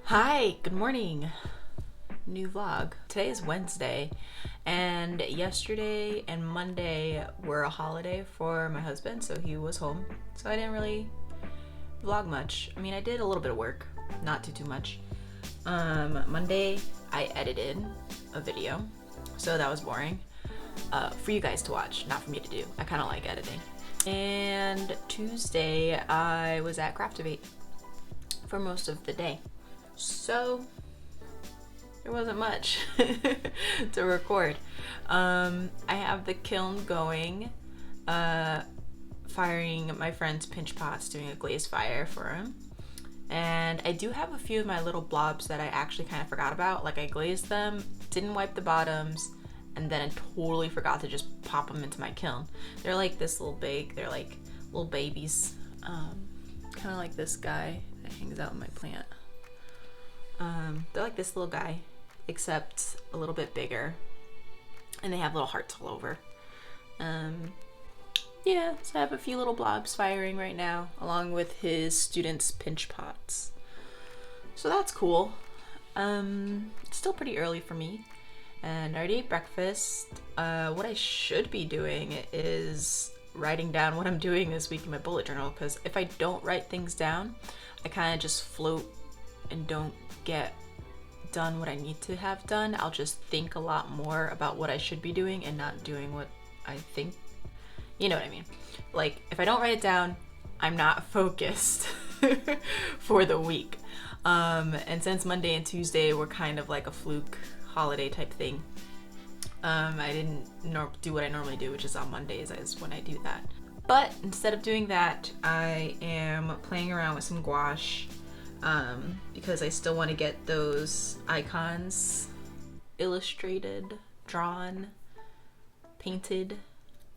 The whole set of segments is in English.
Hi, good morning. New vlog. Today is Wednesday, and yesterday and Monday were a holiday for my husband, so he was home. So I didn't really vlog much. I mean, I did a little bit of work, not too much. Monday I edited a video, so that was boring. For you guys to watch, not for me to do. I kind of like editing. And Tuesday I was at Craftivate for most of the day. So there wasn't much to record. I have the kiln going, firing my friend's pinch pots, doing a glaze fire for him. And I do have a few of my little blobs that I actually kind of forgot about. Like, I glazed them, didn't wipe the bottoms, and then I totally forgot to just pop them into my kiln. They're like this little big, they're like little babies. Kind of like this guy that hangs out in my plant. They're like this little guy, except a little bit bigger, and they have little hearts all over. Yeah, so I have a few little blobs firing right now, along with his students' pinch pots. So that's cool. It's still pretty early for me, and I already ate breakfast. What I should be doing is writing down what I'm doing this week in my bullet journal, because if I don't write things down, I kind of just float and don't get done what I need to have done. I'll just think a lot more about what I should be doing and not doing what I think. You know what I mean? Like, if I don't write it down, I'm not focused for the week. And since Monday and Tuesday were kind of like a fluke holiday type thing, I didn't do what I normally do, which is on Mondays is when I do that. But instead of doing that, I am playing around with some gouache, because I still want to get those icons illustrated, drawn, painted,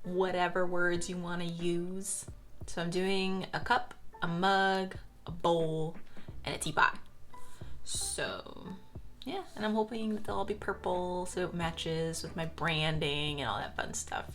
whatever words you want to use. So I'm doing a cup, a mug, a bowl, and a teapot. So yeah, and I'm hoping that they'll all be purple so it matches with my branding and all that fun stuff.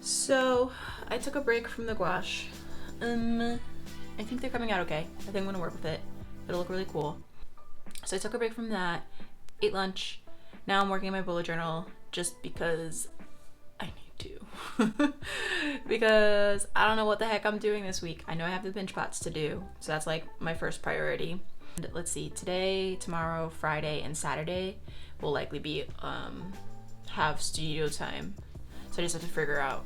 So I took a break from the gouache. I think they're coming out okay. I think I'm gonna work with it. It'll look really cool. So I took a break from that, ate lunch. Now I'm working on my bullet journal just because I need to. Because I don't know what the heck I'm doing this week. I know I have the pinch pots to do, so that's like my first priority. And let's see, today, tomorrow, Friday, and Saturday will likely be have studio time. So I just have to figure out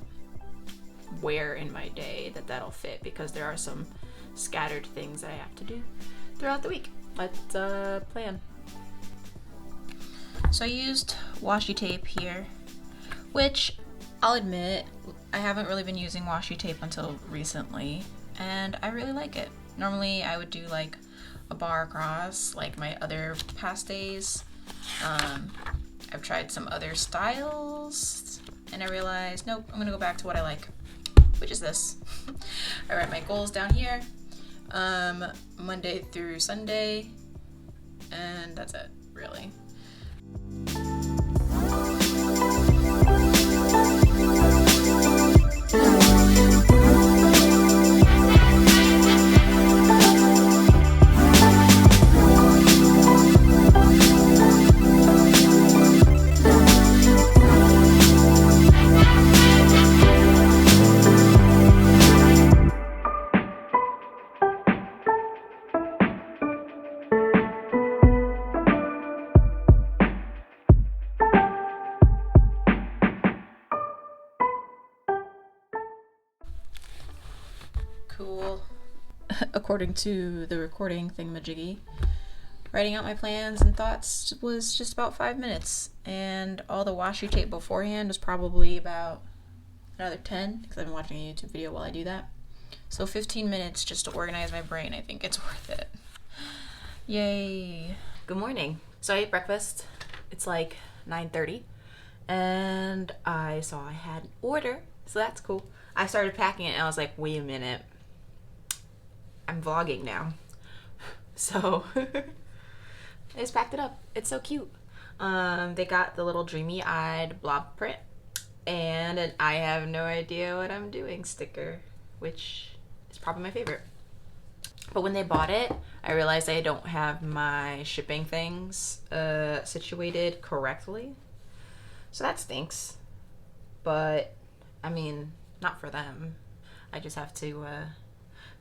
where in my day that'll fit, because there are some scattered things that I have to do. throughout the week. Let's plan. So I used washi tape here, which I'll admit I haven't really been using washi tape until recently, and I really like it. Normally I would do like a bar across like my other past days. I've tried some other styles and I realized, nope, I'm gonna go back to what I like, which is this. I write my goals down here, Monday through Sunday, and that's it, really. Cool. According to the recording thingamajiggy, writing out my plans and thoughts was just about 5 minutes, and all the washi tape beforehand was probably about another 10, because I've been watching a YouTube video while I do that. So 15 minutes just to organize my brain. I think it's worth it. Yay. Good morning. So I ate breakfast. It's like 9:30, and I saw I had an order, so that's cool. I started packing it and I was like, wait a minute, I'm vlogging now. So I just packed it up. It's so cute. They got the little dreamy eyed blob print and an I have no idea what I'm doing sticker, which is probably my favorite. But when they bought it, I realized I don't have my shipping things situated correctly. So that stinks. But I mean, not for them. I just have to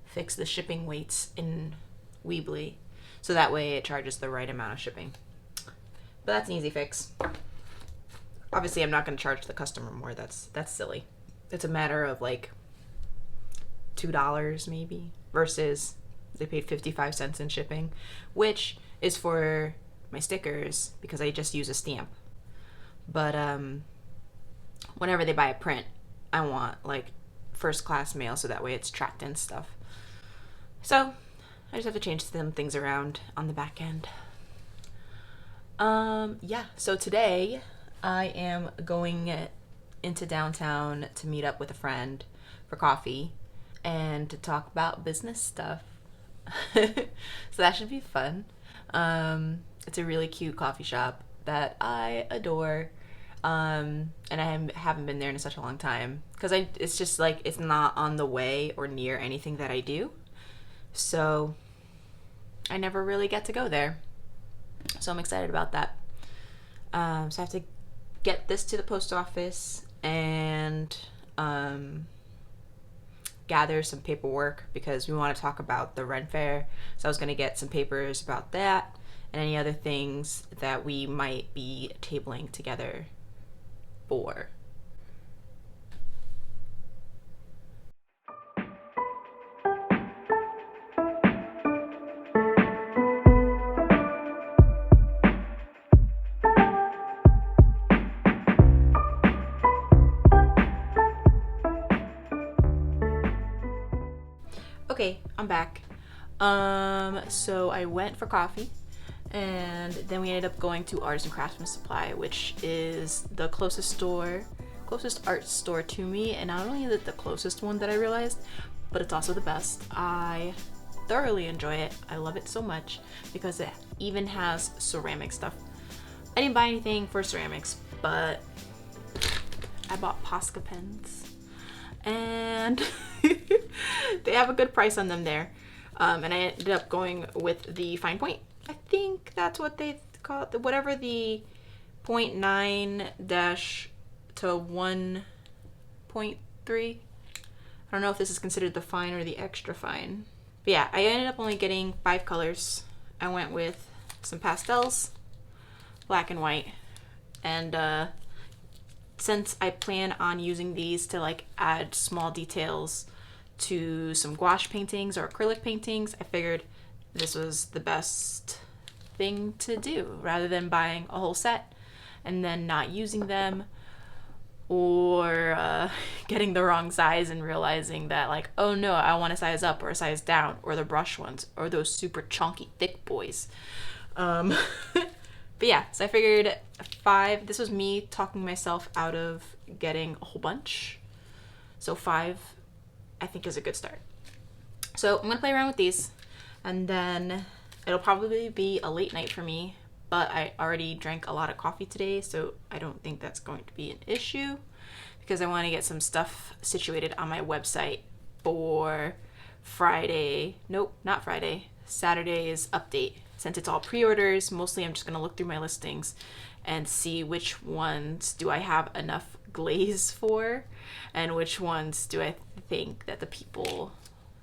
fix the shipping weights in Weebly, so that way it charges the right amount of shipping. But that's an easy fix. Obviously, I'm not going to charge the customer more. That's silly. It's a matter of like $2 maybe, versus they paid 55 cents in shipping, which is for my stickers because I just use a stamp. But whenever they buy a print, I want like first class mail, so that way it's tracked and stuff. So I just have to change some things around on the back end. Yeah, so today I am going into downtown to meet up with a friend for coffee and to talk about business stuff. So that should be fun. It's a really cute coffee shop that I adore. And I haven't been there in such a long time because it's just like it's not on the way or near anything that I do, so I never really get to go there. So I'm excited about that. So I have to get this to the post office and gather some paperwork because we want to talk about the Ren Fair. So I was going to get some papers about that and any other things that we might be tabling together for. Okay, I'm back. So I went for coffee, and then we ended up going to Artisan Craftsman Supply, which is the closest art store to me, and not only is it the closest one that I realized, but it's also the best. I thoroughly enjoy it. I love it so much because it even has ceramic stuff. I didn't buy anything for ceramics, but I bought Posca pens, and they have a good price on them there. And I ended up going with the fine point. I think that's what they call it, whatever the 0.9 dash to 1.3. I don't know if this is considered the fine or the extra fine. But yeah, I ended up only getting 5 colors. I went with some pastels, black and white, and since I plan on using these to like add small details to some gouache paintings or acrylic paintings, I figured this was the best thing to do rather than buying a whole set and then not using them, or getting the wrong size and realizing that, like, oh no, I want a size up or a size down, or the brush ones, or those super chunky thick boys. But yeah, so I figured 5, this was me talking myself out of getting a whole bunch. So 5, I think, is a good start. So I'm gonna play around with these, and then it'll probably be a late night for me, but I already drank a lot of coffee today, so I don't think that's going to be an issue, because I want to get some stuff situated on my website for Saturday's update. Since it's all pre-orders, mostly I'm just going to look through my listings and see which ones do I have enough glaze for, and which ones do I think that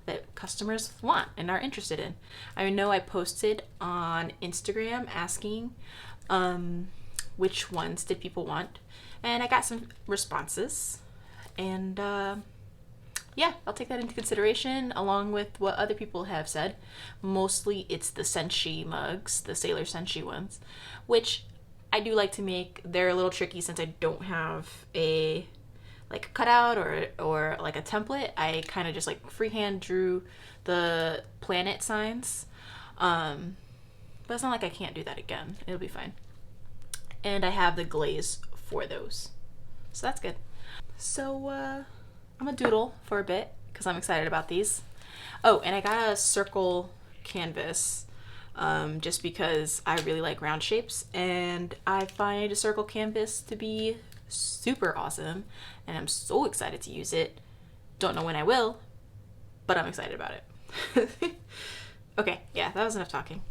that customers want and are interested in. I know I posted on Instagram asking which ones did people want, and I got some responses, and yeah, I'll take that into consideration along with what other people have said. Mostly it's the Senshi mugs, the Sailor Senshi ones, which I do like to make. They're a little tricky since I don't have a like cutout or like a template. I kind of just like freehand drew the planet signs, but it's not like I can't do that again. It'll be fine. And I have the glaze for those, so that's good. So I'm gonna doodle for a bit because I'm excited about these. Oh, and I got a circle canvas just because I really like round shapes, and I find a circle canvas to be super awesome, and I'm so excited to use it. Don't know when I will, but I'm excited about it. Okay, yeah, that was enough talking.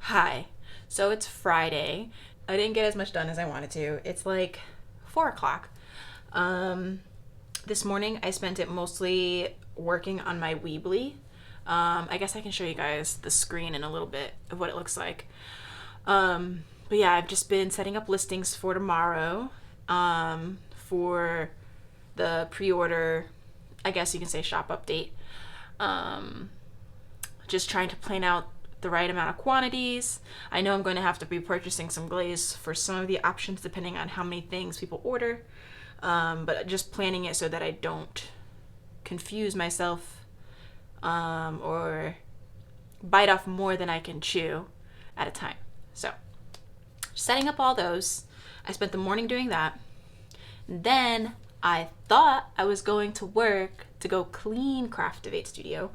Hi. So it's Friday. I didn't get as much done as I wanted to. It's like 4 o'clock. This morning I spent it mostly working on my Weebly. I guess I can show you guys the screen in a little bit of what it looks like. But yeah, I've just been setting up listings for tomorrow, for the pre-order, I guess you can say shop update. Just trying to plan out the right amount of quantities. I know I'm going to have to be purchasing some glaze for some of the options depending on how many things people order, but just planning it so that I don't confuse myself or bite off more than I can chew at a time. So setting up all those, I spent the morning doing that. Then I thought I was going to work to go clean Craftivate Studio,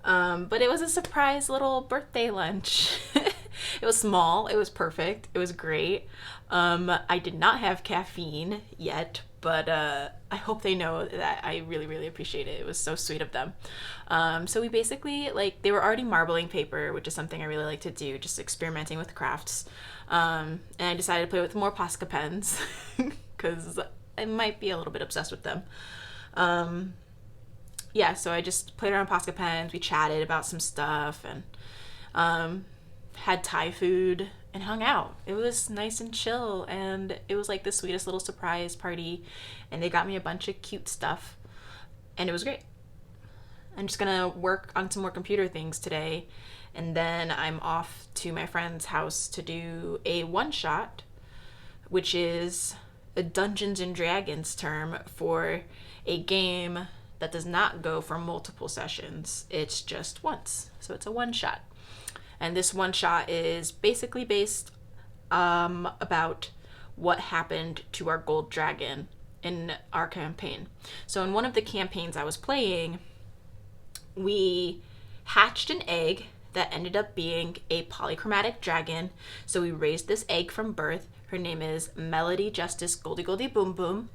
but it was a surprise little birthday lunch. It was small, it was perfect, it was great. I did not have caffeine yet, but I hope they know that I really, really appreciate it. It was so sweet of them. So we basically, like, they were already marbling paper, which is something I really like to do, just experimenting with crafts. And I decided to play with more Posca pens because I might be a little bit obsessed with them. Yeah, so I just played around Posca pens, we chatted about some stuff, and had Thai food and hung out. It was nice and chill, and it was like the sweetest little surprise party, and they got me a bunch of cute stuff, and it was great. I'm just gonna work on some more computer things today, and then I'm off to my friend's house to do a one-shot, which is a Dungeons and Dragons term for a game that does not go for multiple sessions. It's just once. So it's a one-shot. And this one-shot is basically based about what happened to our gold dragon in our campaign. So in one of the campaigns I was playing, we hatched an egg that ended up being a polychromatic dragon. So we raised this egg from birth. Her name is Melody Justice Goldie Goldie Boom Boom.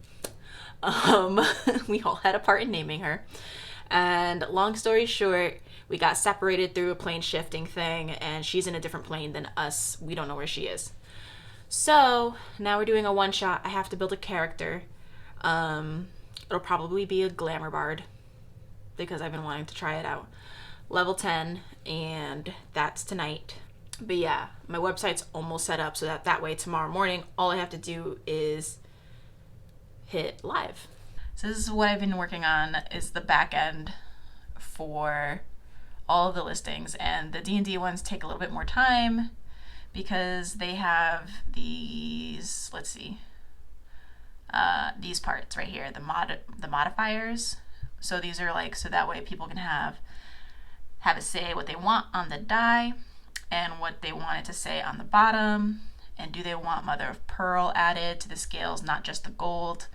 We all had a part in naming her. And long story short, we got separated through a plane shifting thing, and she's in a different plane than us. We don't know where she is. So now we're doing a one shot. I have to build a character. It'll probably be a glamour bard because I've been wanting to try it out. Level 10, and that's tonight. But yeah, my website's almost set up so that way tomorrow morning all I have to do is hit live. So this is what I've been working on, is the back end for all of the listings, and the D&D ones take a little bit more time because they have these, let's see, these parts right here, the modifiers. So these are like, so that way people can have a say what they want on the die and what they want it to say on the bottom, and do they want mother of pearl added to the scales, not just the gold.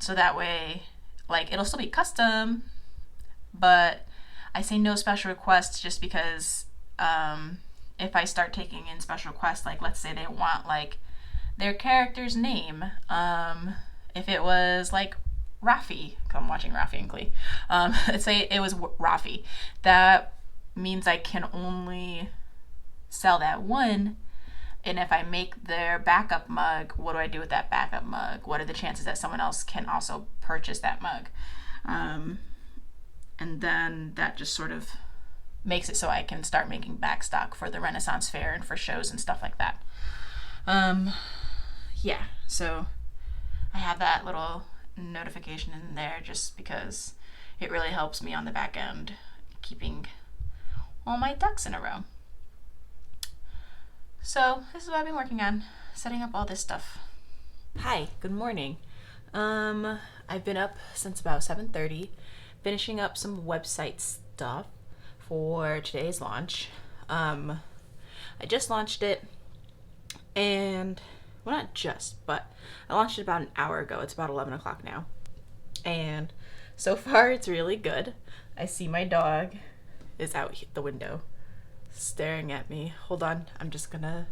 So that way, like, it'll still be custom, but I say no special requests just because if I start taking in special requests, like let's say they want like their character's name, if it was like Rafi, I'm watching Rafi and Glee, let's say it was Rafi, that means I can only sell that one. And if I make their backup mug, what do I do with that backup mug? What are the chances that someone else can also purchase that mug? And then that just sort of makes it so I can start making backstock for the Renaissance Fair and for shows and stuff like that. Yeah, so I have that little notification in there just because it really helps me on the back end, keeping all my ducks in a row. So this is what I've been working on, setting up all this stuff. Hi, good morning. I've been up since about 7:30, finishing up some website stuff for today's launch. I just launched it, and well, not just, but I launched it about an hour ago. It's about 11 o'clock now, and so far it's really good. I see my dog is out the window staring at me. Hold on, I'm just gonna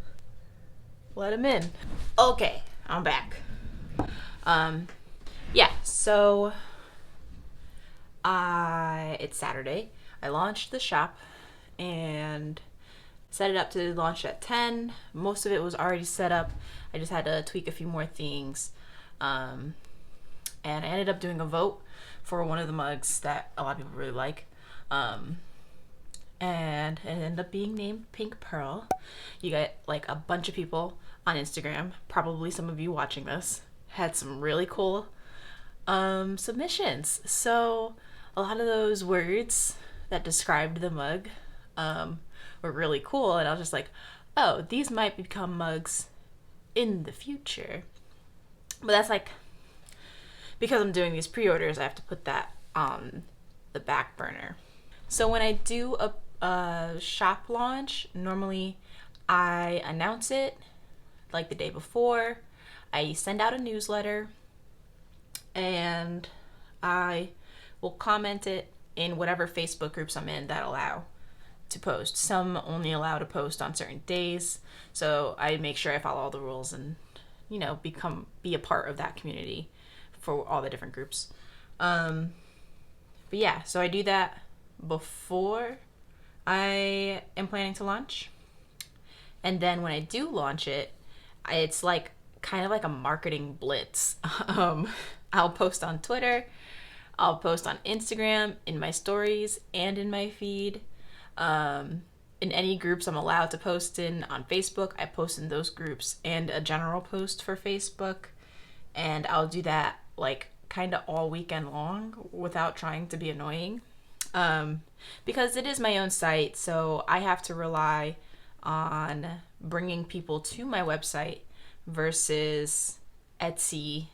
let him in. Okay, I'm back. Yeah, so it's Saturday. I launched the shop and set it up to launch at 10. Most of it was already set up. I just had to tweak a few more things. And I ended up doing a vote for one of the mugs that a lot of people really like. And it ended up being named Pink Pearl. You got like a bunch of people on Instagram, probably some of you watching this, had some really cool submissions. So a lot of those words that described the mug were really cool, and I was just like, oh, these might become mugs in the future. But that's like, because I'm doing these pre-orders, I have to put that on the back burner. So when I do a shop launch, normally I announce it like the day before. I send out a newsletter, and I will comment it in whatever Facebook groups I'm in that allow to post. Some only allow to post on certain days, so I make sure I follow all the rules and, you know, be a part of that community for all the different groups. But yeah, so I do that before I am planning to launch. And then when I do launch it, it's like kind of like a marketing blitz. I'll post on Twitter, I'll post on Instagram, in my stories, and in my feed. In any groups I'm allowed to post in on Facebook, I post in those groups, and a general post for Facebook. And I'll do that like kind of all weekend long without trying to be annoying. Because it is my own site, so I have to rely on bringing people to my website versus Etsy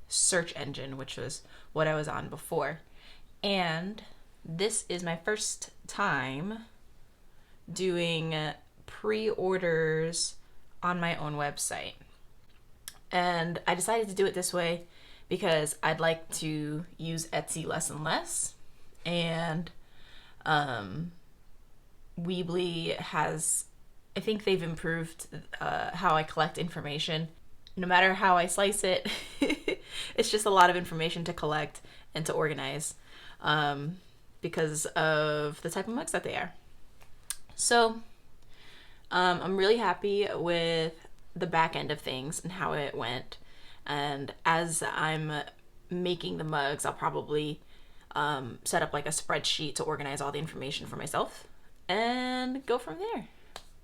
search engine, which was what I was on before. And this is my first time doing pre-orders on my own website. And I decided to do it this way because I'd like to use Etsy less and less. And Weebly has, I think they've improved how I collect information. No matter how I slice it, it's just a lot of information to collect and to organize because of the type of mugs that they are. So I'm really happy with the back end of things and how it went. And as I'm making the mugs, I'll probably set up like a spreadsheet to organize all the information for myself and go from there.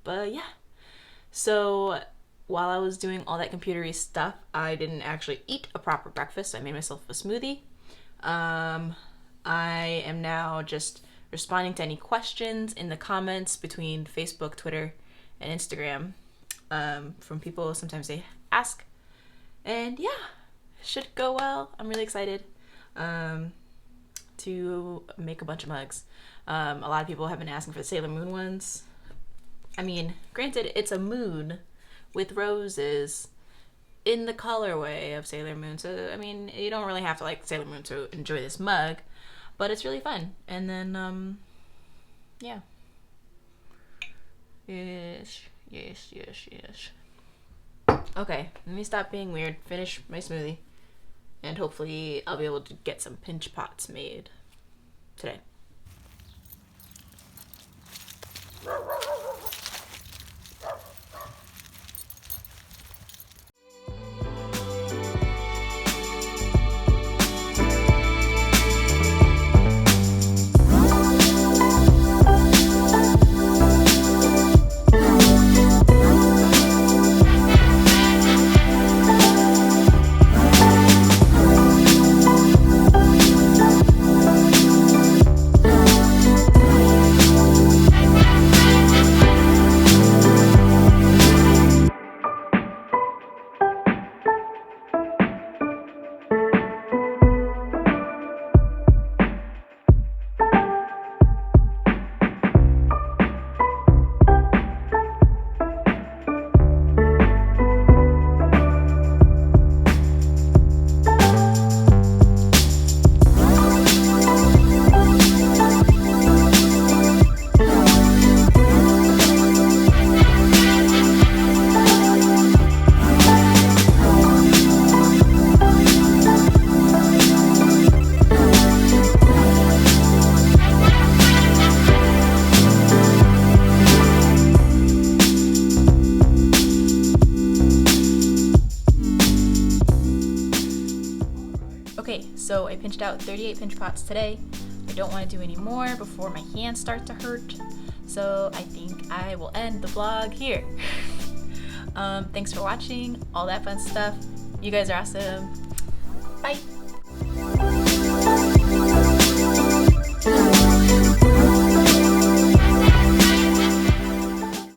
But yeah, so while I was doing all that computery stuff, I didn't actually eat a proper breakfast. So I made myself a smoothie. I am now just responding to any questions in the comments between Facebook, Twitter, and Instagram from people. Sometimes they ask. And yeah, should go well. I'm really excited to make a bunch of mugs. A lot of people have been asking for the Sailor Moon ones. I mean, granted, it's a moon with roses in the colorway of Sailor Moon. So, I mean, you don't really have to like Sailor Moon to enjoy this mug, but it's really fun. And then, yeah. Yes. Okay, let me stop being weird, finish my smoothie, and hopefully I'll be able to get some pinch pots made today. Okay, so I pinched out 38 pinch pots today. I don't want to do any more before my hands start to hurt. So I think I will end the vlog here. Thanks for watching, all that fun stuff. You guys are awesome. Bye.